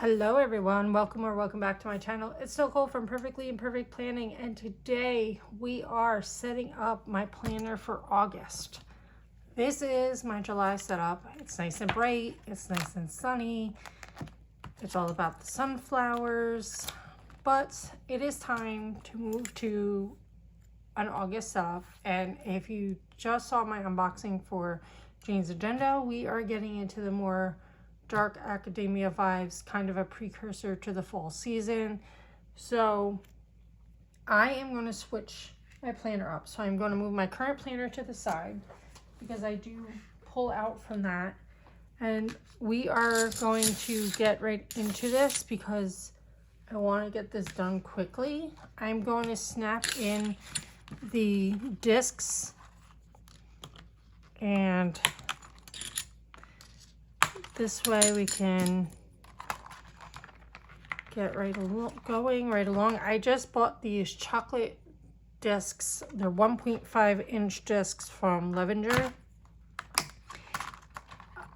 Hello everyone, welcome back to my channel. It's Nicole from Perfectly Imperfect Planning, and today we are setting up my planner for August. This is my July setup. It's nice and bright, it's nice and sunny. It's all about the sunflowers, but it is time to move to an August setup. And if you just saw my unboxing for Jane's Agenda, we are getting into the more dark academia vibes, kind of a precursor to the fall season. So I am going to switch my planner up. So I'm going to move my current planner to the side because I do pull out from that. And we are going to get right into this because I want to get this done quickly. I'm going to snap in the discs and this way we can get going right along. I just bought these chocolate discs. They're 1.5 inch discs from Levenger.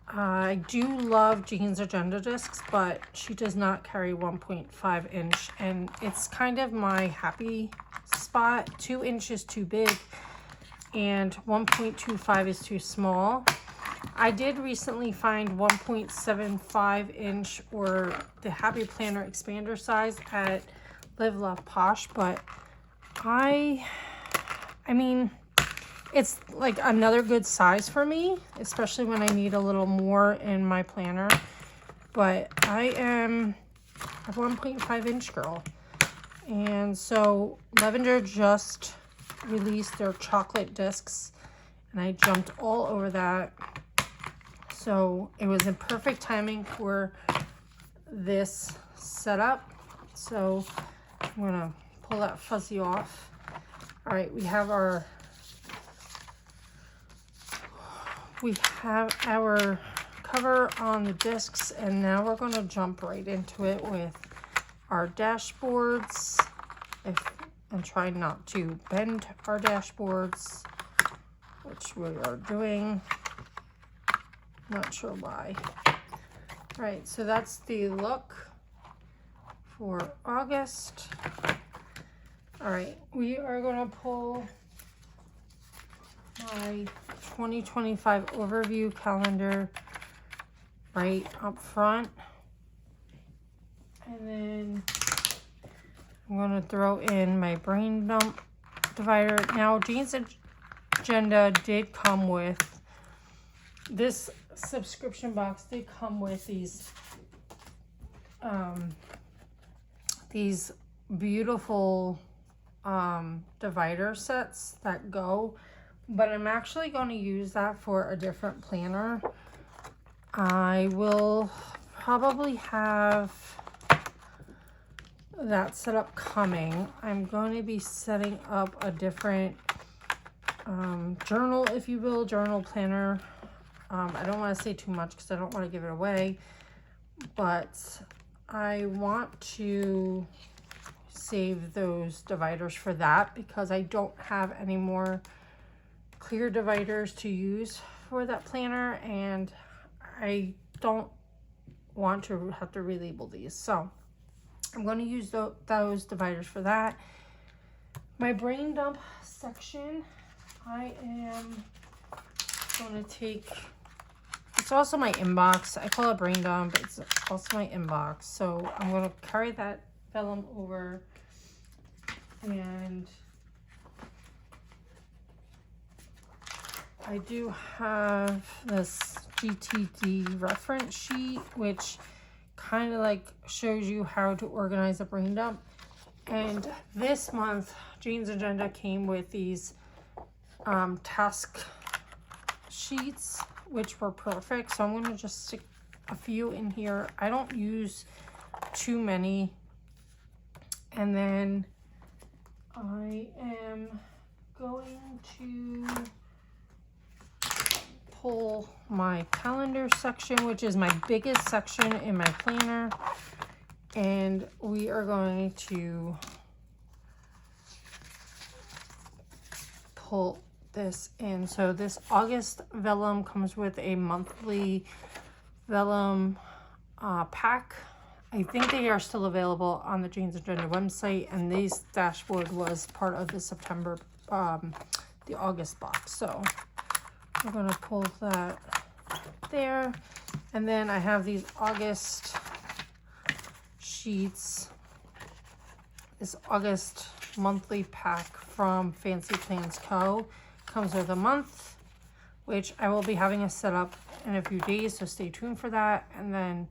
I do love Jane's Agenda discs, but she does not carry 1.5 inch, and it's kind of my happy spot. 2 inches too big and 1.25 is too small. I did recently find 1.75 inch or the Happy Planner expander size at Live Love Posh, but I mean, it's like another good size for me, especially when I need a little more in my planner. But I am a 1.5 inch girl. And so Levenger just released their chocolate discs and I jumped all over that. So it was in perfect timing for this setup. So I'm gonna pull that fuzzy off. All right, we have our cover on the discs, and now we're gonna jump right into it with our dashboards and try not to bend our dashboards, which we are doing. Not sure why. All right, so that's the look for August. All right, we are gonna pull my 2025 overview calendar right up front. And then I'm gonna throw in my brain dump divider. Now, Jane's Agenda did come with this subscription box did come with these beautiful divider sets that go, but I'm actually going to use that for a different planner. I will probably have that setup coming. I'm going to be setting up a different journal, if you will, journal planner. I don't want to say too much because I don't want to give it away, but I want to save those dividers for that because I don't have any more clear dividers to use for that planner, and I don't want to have to relabel these. So I'm going to use those dividers for that. My brain dump section, I am going to take, it's also my inbox. I call it brain dump, but it's also my inbox. So I'm going to carry that vellum over, and I do have this GTD reference sheet, which kind of like shows you how to organize a brain dump. And this month, Jane's Agenda came with these task sheets, which were perfect. So I'm going to just stick a few in here. I don't use too many. And then I am going to pull my calendar section, which is my biggest section in my planner, and we are going to pull this in. So this August vellum comes with a monthly vellum pack, I think they are still available on the Jeans Agenda website, and this dashboard was part of the September, the August box. So we're gonna pull that there. And then I have these August sheets, this August monthly pack from Fancy Plans Co. Comes with a month, which I will be having a set up in a few days, so stay tuned for that. And then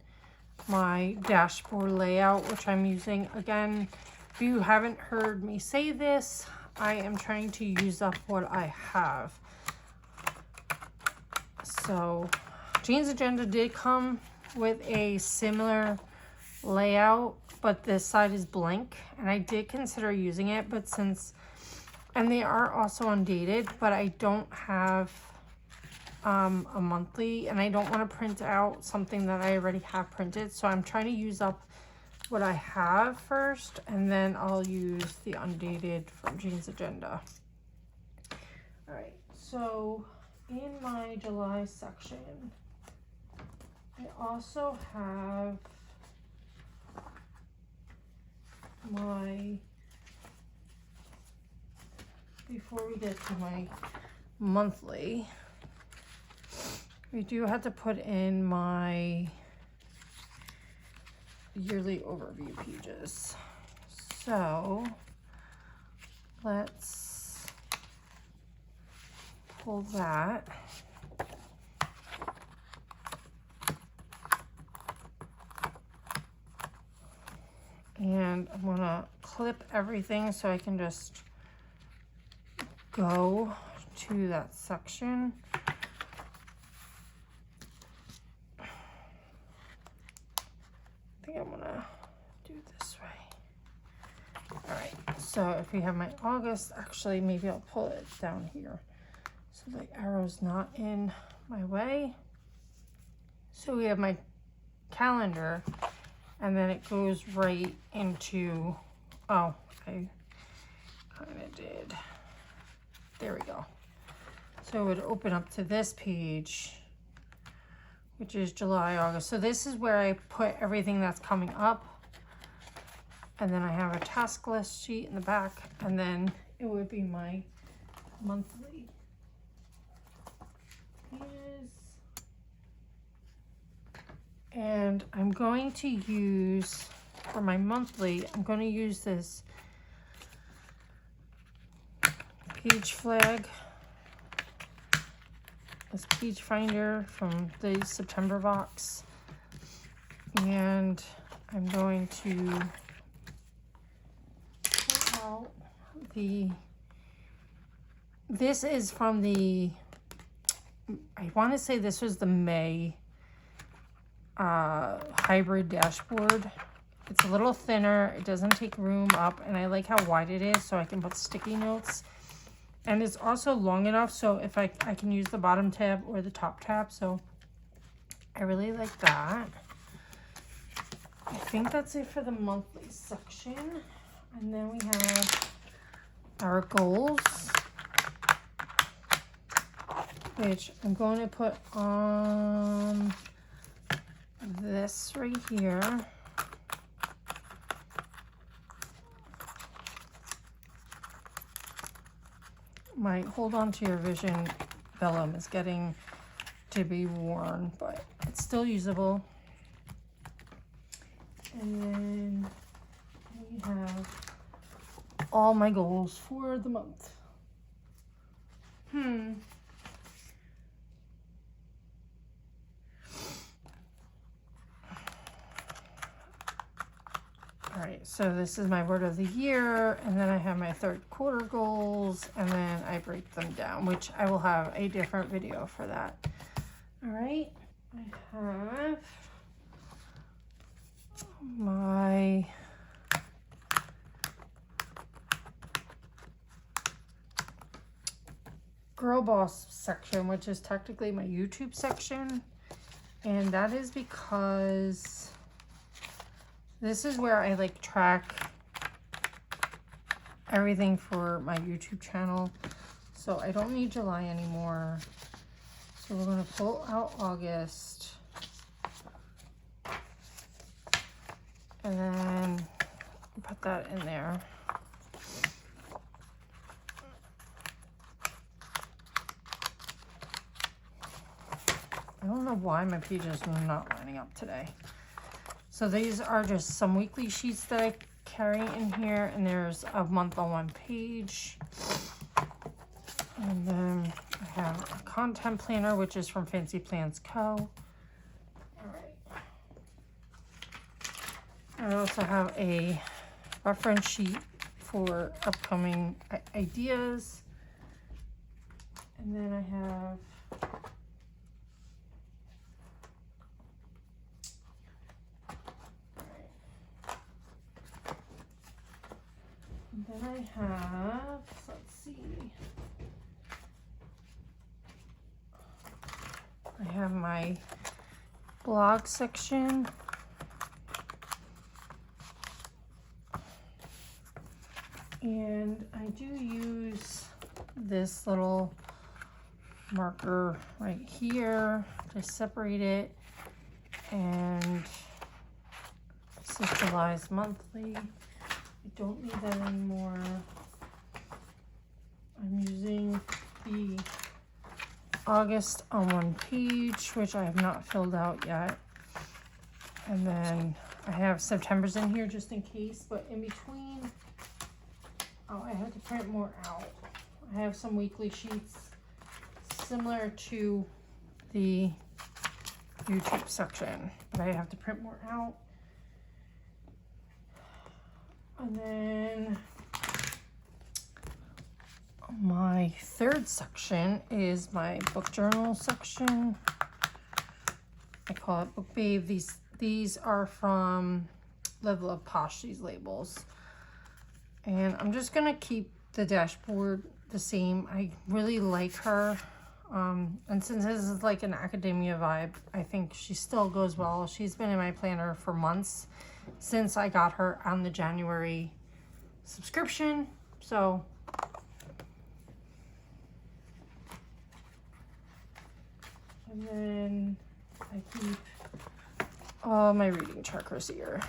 my dashboard layout, which I'm using. Again, if you haven't heard me say this, I am trying to use up what I have. So Jeans Agenda did come with a similar layout, but this side is blank, and I did consider using it, but since, and they are also undated, but I don't have a monthly, and I don't want to print out something that I already have printed, so I'm trying to use up what I have first, and then I'll use the undated from Jeans Agenda. All right, so in my July section, I also have my, before we get to my monthly, we do have to put in my yearly overview pages. So let's pull that. And I'm gonna clip everything so I can just go to that section. I think I'm gonna do it this way. All right, so if we have my August, actually maybe I'll pull it down here so the arrow's not in my way. So we have my calendar, and then it goes right into, oh, I kind of did. There we go. So it would open up to this page, which is July, August. So this is where I put everything that's coming up. And then I have a task list sheet in the back, and then it would be my monthly pages. And I'm going to use, for my monthly, I'm going to use this page flag, this page finder from the September box. And I'm going to pull out this is from the, I want to say this was the May hybrid dashboard. It's a little thinner, it doesn't take room up, and I like how wide it is so I can put sticky notes. And it's also long enough so if I can use the bottom tab or the top tab, so I really like that. I think that's it for the monthly section. And then we have our goals, which I'm going to put on this right here. My hold on to your vision vellum is getting to be worn, but it's still usable. And then we have all my goals for the month. All right, so this is my word of the year, and then I have my third quarter goals, and then I break them down, which I will have a different video for that. All right, I have my Girl Boss section, which is technically my YouTube section, and that is because this is where I like track everything for my YouTube channel. So I don't need July anymore. So we're going to pull out August. And then put that in there. I don't know why my pages are not lining up today. So these are just some weekly sheets that I carry in here, and there's a month-on-one page. And then I have a content planner, which is from Fancy Plans Co. All right. I also have a reference sheet for upcoming ideas. And then I have let's see, I have my blog section. And I do use this little marker right here to separate it. And this is July's monthly. I don't need that anymore. I'm using the August on one page, which I have not filled out yet. And then I have September's in here just in case, but in between, oh, I had to print more out. I have some weekly sheets similar to the YouTube section, but I have to print more out. And then my third section is my book journal section. I call it Book Babe. These are from Level Up Posh, these labels. And I'm just gonna keep the dashboard the same. I really like her. And since this is like an academia vibe, I think she still goes well. She's been in my planner for months since I got her on the January subscription. So and then I keep all my reading trackers here.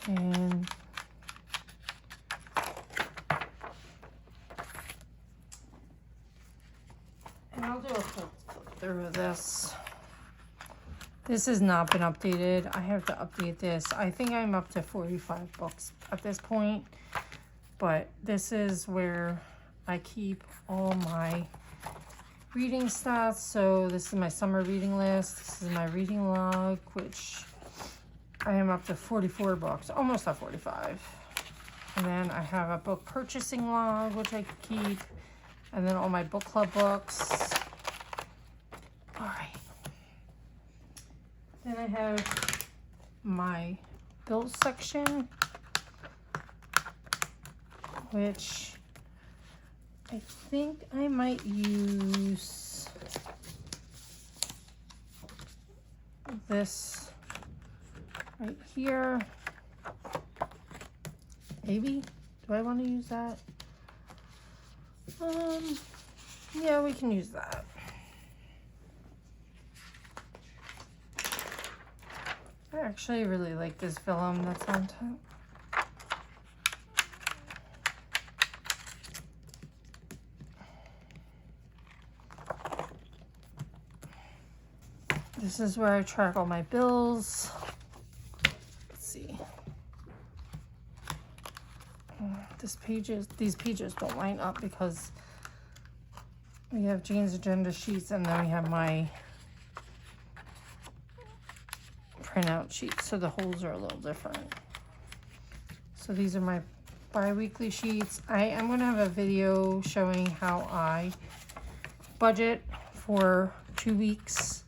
And I'll do a flip through this. This has not been updated. I have to update this. I think I'm up to 45 books at this point, but this is where I keep all my reading stats. So this is my summer reading list. This is my reading log, which I am up to 44 books, almost at 45. And then I have a book purchasing log, which I keep. And then all my book club books. All right. Then I have my bills section, which I think I might use this right here. Maybe. Do I want to use that? Yeah, we can use that. I actually really like this vellum that's on top. This is where I track all my bills. Let's see. These pages don't line up because we have Jane's agenda sheets and then we have my printout sheets, so the holes are a little different. So these are my bi-weekly sheets. I am going to have a video showing how I budget for 2 weeks.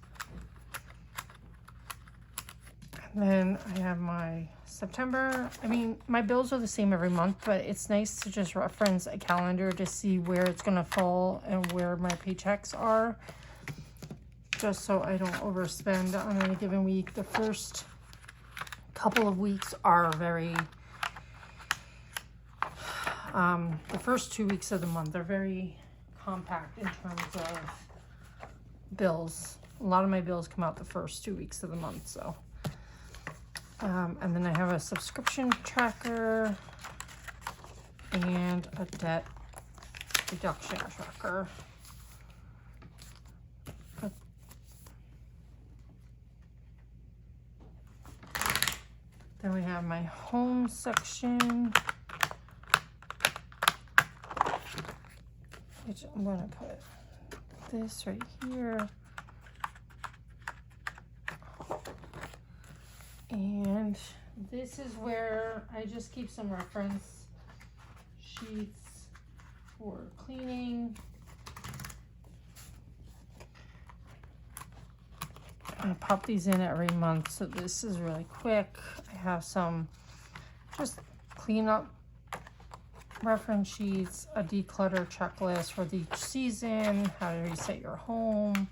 And then I have my September. I mean, my bills are the same every month, but it's nice to just reference a calendar to see where it's going to fall and where my paychecks are, just so I don't overspend on any given week. The first couple of weeks are very, the first 2 weeks of the month are very compact in terms of bills. A lot of my bills come out the first 2 weeks of the month, so. And then I have a subscription tracker and a debt reduction tracker. Then we have my home section, which I'm going to put this right here. And this is where I just keep some reference sheets for cleaning. I pop these in every month, so this is really quick. I have some just clean up reference sheets, a declutter checklist for each season, how to reset your home,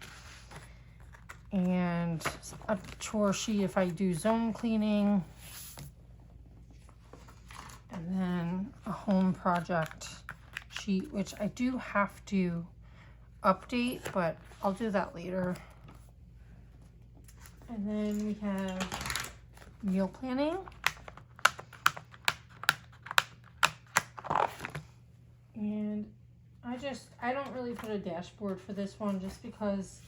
and a chore sheet if I do zone cleaning, and then a home project sheet, which I do have to update, but I'll do that later. And then we have meal planning. And I don't really put a dashboard for this one just because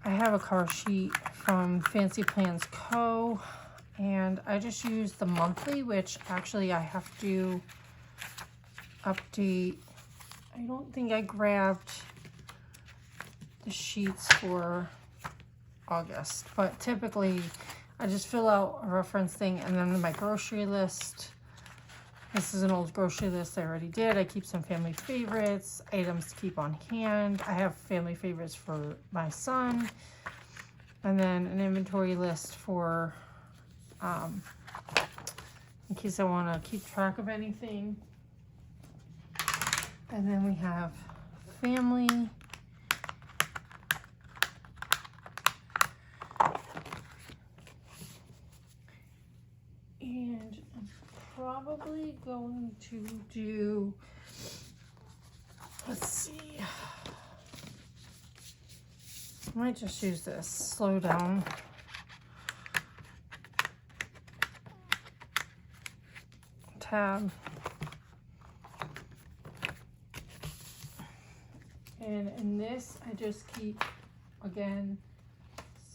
I have a cover sheet from Fancy Plans Co. And I just use the monthly, which actually I have to update. I don't think I grabbed the sheets for August, but typically I just fill out a reference thing, and then my grocery list. This is an old grocery list I already did. I keep some family favorites, items to keep on hand. I have family favorites for my son, and then an inventory list for in case I want to keep track of anything. And then we have family. And I'm probably going to do, let's see, I might just use this slow down tab. And in this, I just keep, again,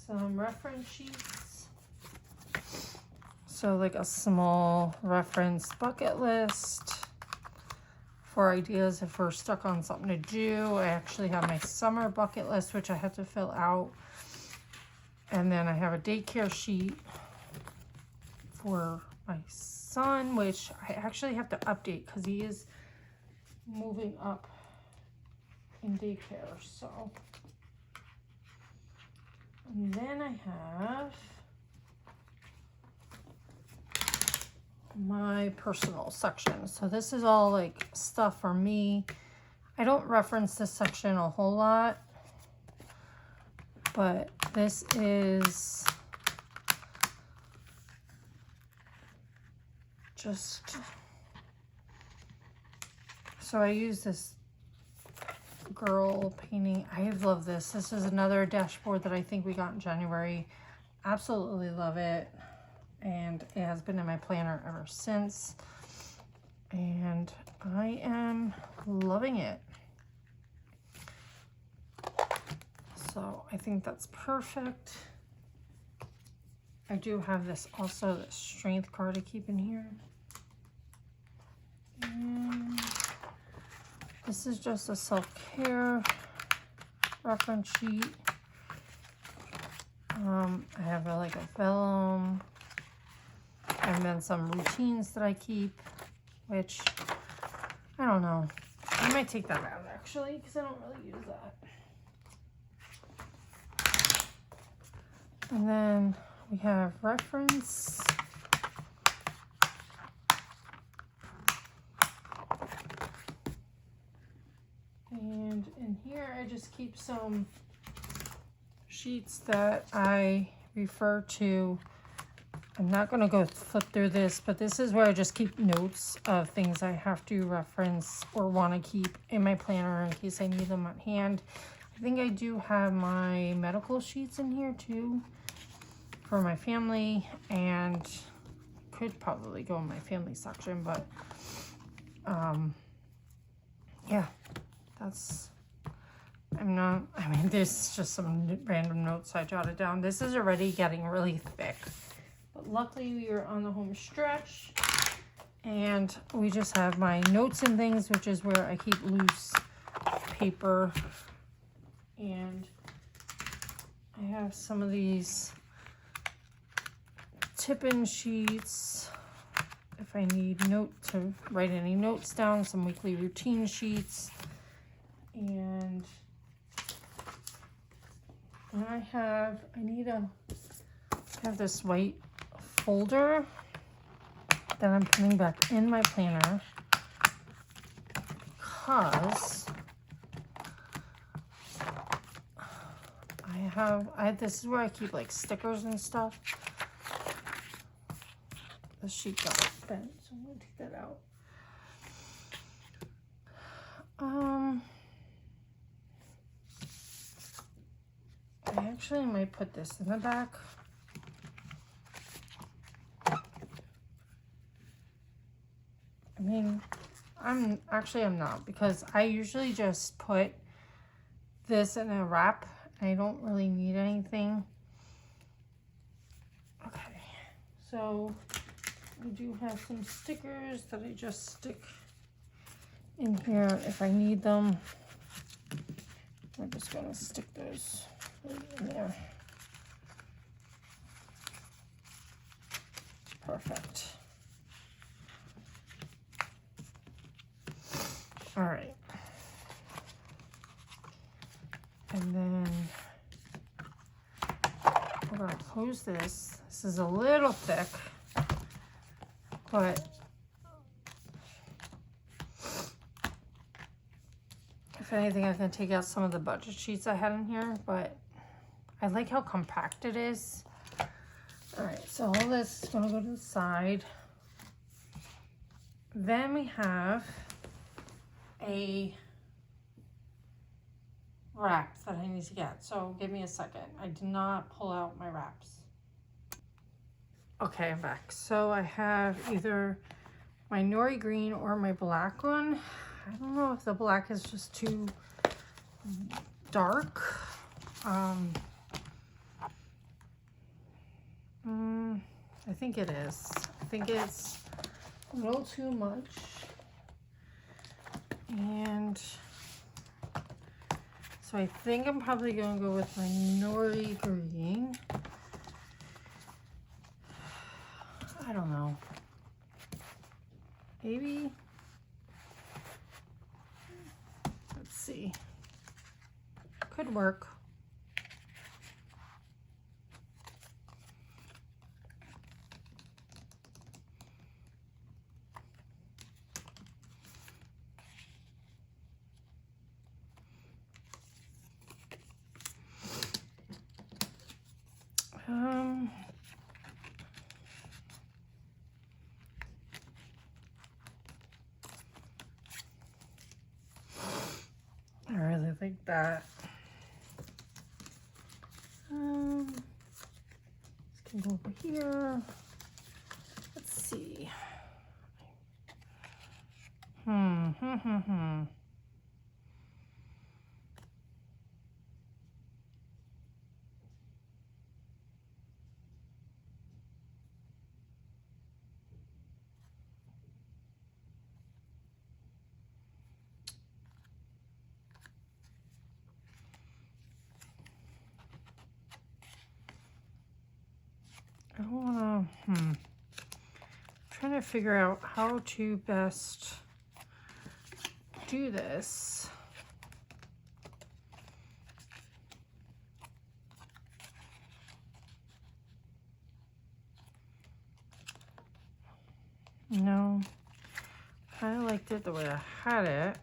some reference sheets. So like a small reference bucket list for ideas if we're stuck on something to do. I actually have my summer bucket list, which I have to fill out. And then I have a daycare sheet for my son, which I actually have to update because he is moving up in daycare. So, and then I have my personal section. So this is all like stuff for me. I don't reference this section a whole lot, but this is just, so I use this girl painting. I love this. This is another dashboard that I think we got in January. Absolutely love it. And it has been in my planner ever since. And I am loving it. So I think that's perfect. I do have this also, the strength card to keep in here. And this is just a self-care reference sheet. I have like a vellum. And then some routines that I keep, which, I don't know. I might take that out actually, because I don't really use that. And then we have reference. And in here, I just keep some sheets that I refer to I'm not going to go flip through this, but this is where I just keep notes of things I have to reference or want to keep in my planner in case I need them on hand. I think I do have my medical sheets in here too for my family, and could probably go in my family section, but yeah, that's, I mean, there's just some random notes I jotted down. This is already getting really thick, but luckily we are on the home stretch, and we just have my notes and things, which is where I keep loose paper, and I have some of these tip-in sheets if I need to write any notes down, some weekly routine sheets, and I have this white folder that I'm putting back in my planner because this is where I keep like stickers and stuff. The sheet got bent, so I'm gonna take that out. I actually might put this in the back. I mean, I'm not, because I usually just put this in a wrap. I don't really need anything. Okay, so I do have some stickers that I just stick in here if I need them. I'm just gonna stick those right in there. Perfect. All right. And then we're gonna close this. This is a little thick, but if anything, I can take out some of the budget sheets I had in here, but I like how compact it is. All right, so all this is gonna go to the side. Then we have a wrap that I need to get. So give me a second. I did not pull out my wraps. Okay, I'm back. So I have either my nori green or my black one. I don't know if the black is just too dark. I think it is. I think it's a little too much. And so I think I'm probably going to go with my nori green. I don't know. Maybe. Let's see. Could work. I really like that. This can go over here. Let's see. I don't want to, I'm trying to figure out how to best do this. No, kind of liked it the way I had it.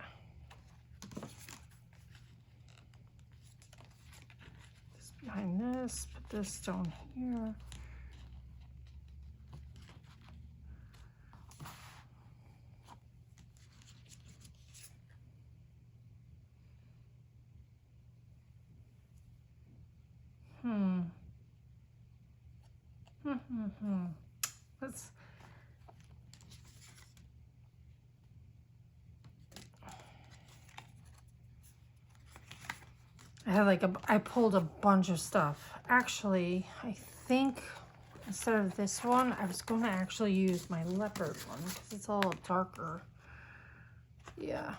This behind this, put this down here. Let's. I had like I pulled a bunch of stuff. Actually, I think instead of this one, I was going to actually use my leopard one because it's all darker. Yeah.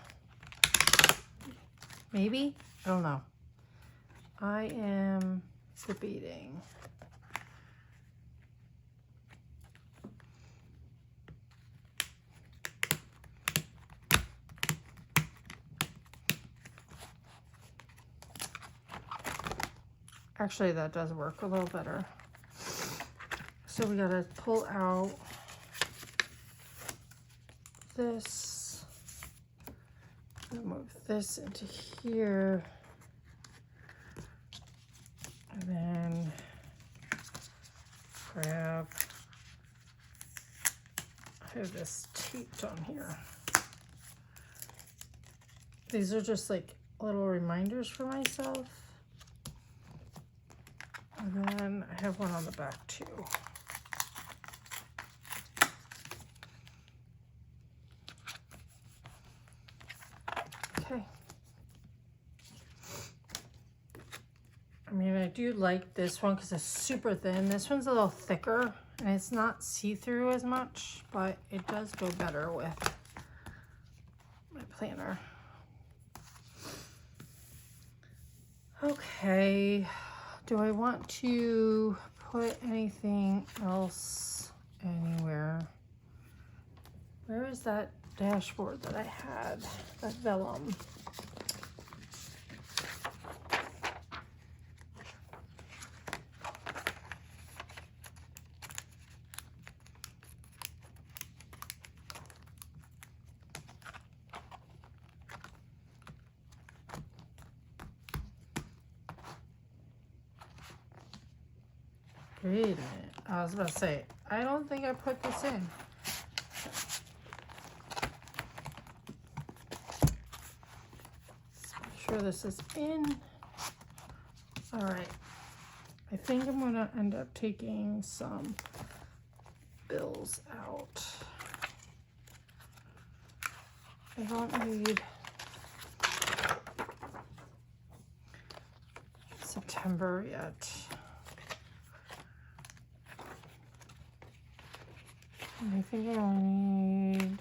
Maybe? I don't know. I am debating. Actually, that does work a little better. So we gotta pull out this, move this into here, and then grab, I have this taped on here. These are just like little reminders for myself. And then I have one on the back too. Okay. I mean, I do like this one because it's super thin. This one's a little thicker and it's not see-through as much, but it does go better with my planner. Okay. Do I want to put anything else anywhere? Where is that dashboard that I had? That vellum. Wait a minute. I was about to say, I don't think I put this in. Let's make sure this is in. All right. I think I'm gonna end up taking some bills out. I don't need September yet. I think I only need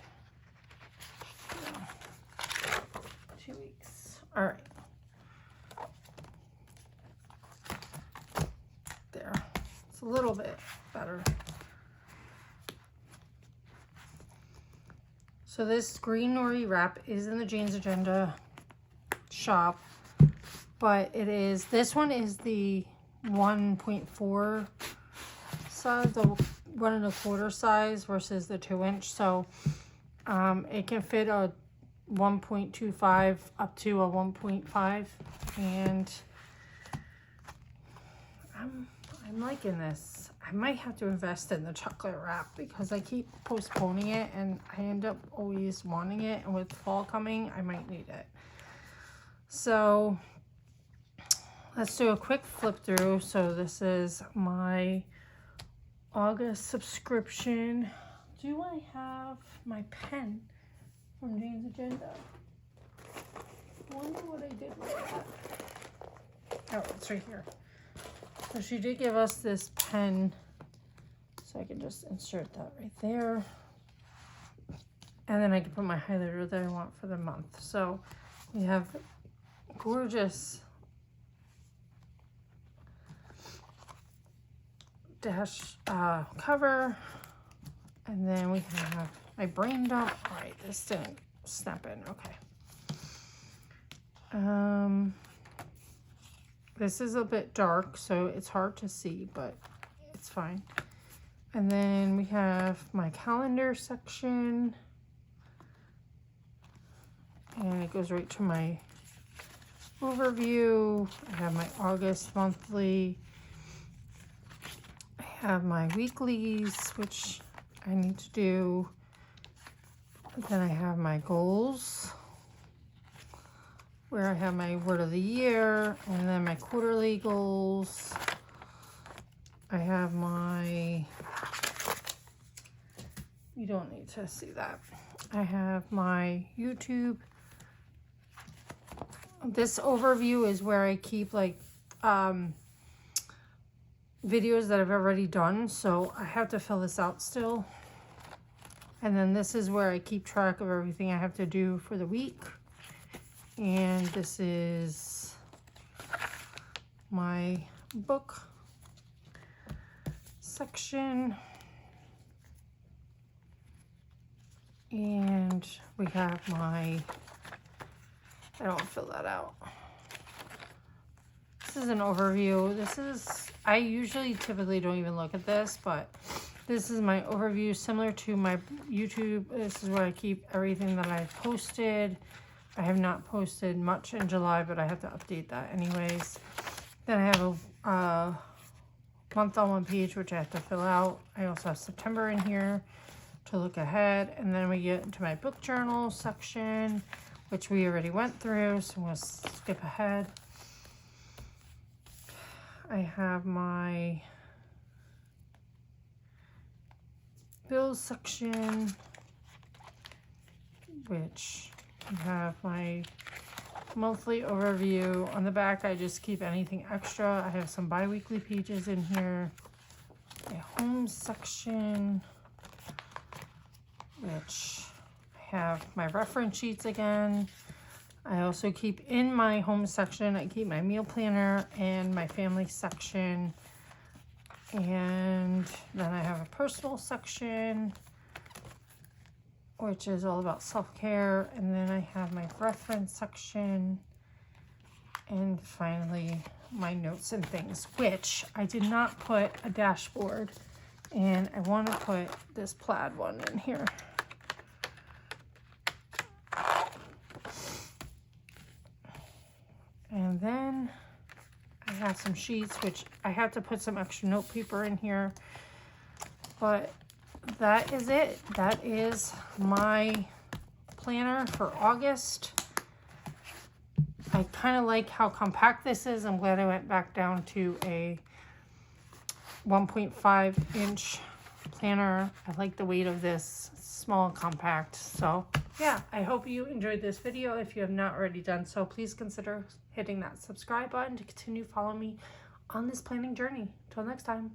2 weeks. All right. There. It's a little bit better. So this green nori wrap is in the Jane's Agenda shop, but it is, this one is the 1.4 size, the 1 1/4 size versus the 2-inch. So it can fit a 1.25 up to a 1.5, and I'm liking this. I might have to invest in the chocolate wrap because I keep postponing it and I end up always wanting it, and with fall coming I might need it. So let's do a quick flip through. So this is my August subscription. Do I have my pen from Jane's Agenda? I wonder what I did with that. Oh, it's right here. So she did give us this pen, so I can just insert that right there. And then I can put my highlighter that I want for the month. So we have gorgeous dash cover, and then we have my brain dump. All right, this didn't snap in. Okay. This is a bit dark, so it's hard to see, but it's fine. And then we have my calendar section, and it goes right to my overview. I have my August monthly. I have my weeklies, which I need to do. Then I have my goals, where I have my word of the year, and then my quarterly goals. I have my, you don't need to see that. I have my YouTube. This overview is where I keep like videos that I've already done, so I have to fill this out still. And then this is where I keep track of everything I have to do for the week. And this is my book section. And we have my, I don't fill that out. This is an overview. This is, I usually typically don't even look at this, but this is my overview similar to my YouTube. This is where I keep everything that I've posted. I have not posted much in July, but I have to update that anyways. Then I have a month on one page, which I have to fill out. I also have September in here to look ahead. And then we get into my book journal section, which we already went through, so I'm going to skip ahead. I have my bills section, which I have my monthly overview. On the back, I just keep anything extra. I have some bi-weekly pages in here. My home section, which I have my reference sheets again. I also keep in my home section, I keep my meal planner and my family section. And then I have a personal section, which is all about self-care. And then I have my reference section. And finally, my notes and things, which I did not put a dashboard. And I want to put this plaid one in here. And then I have some sheets, which I have to put some extra note paper in here. But that is it. That is my planner for August. I kind of like how compact this is. I'm glad I went back down to a 1.5 inch planner. I like the weight of this, small and compact. So yeah, I hope you enjoyed this video. If you have not already done so, please consider hitting that subscribe button to continue following me on this planning journey. Till next time.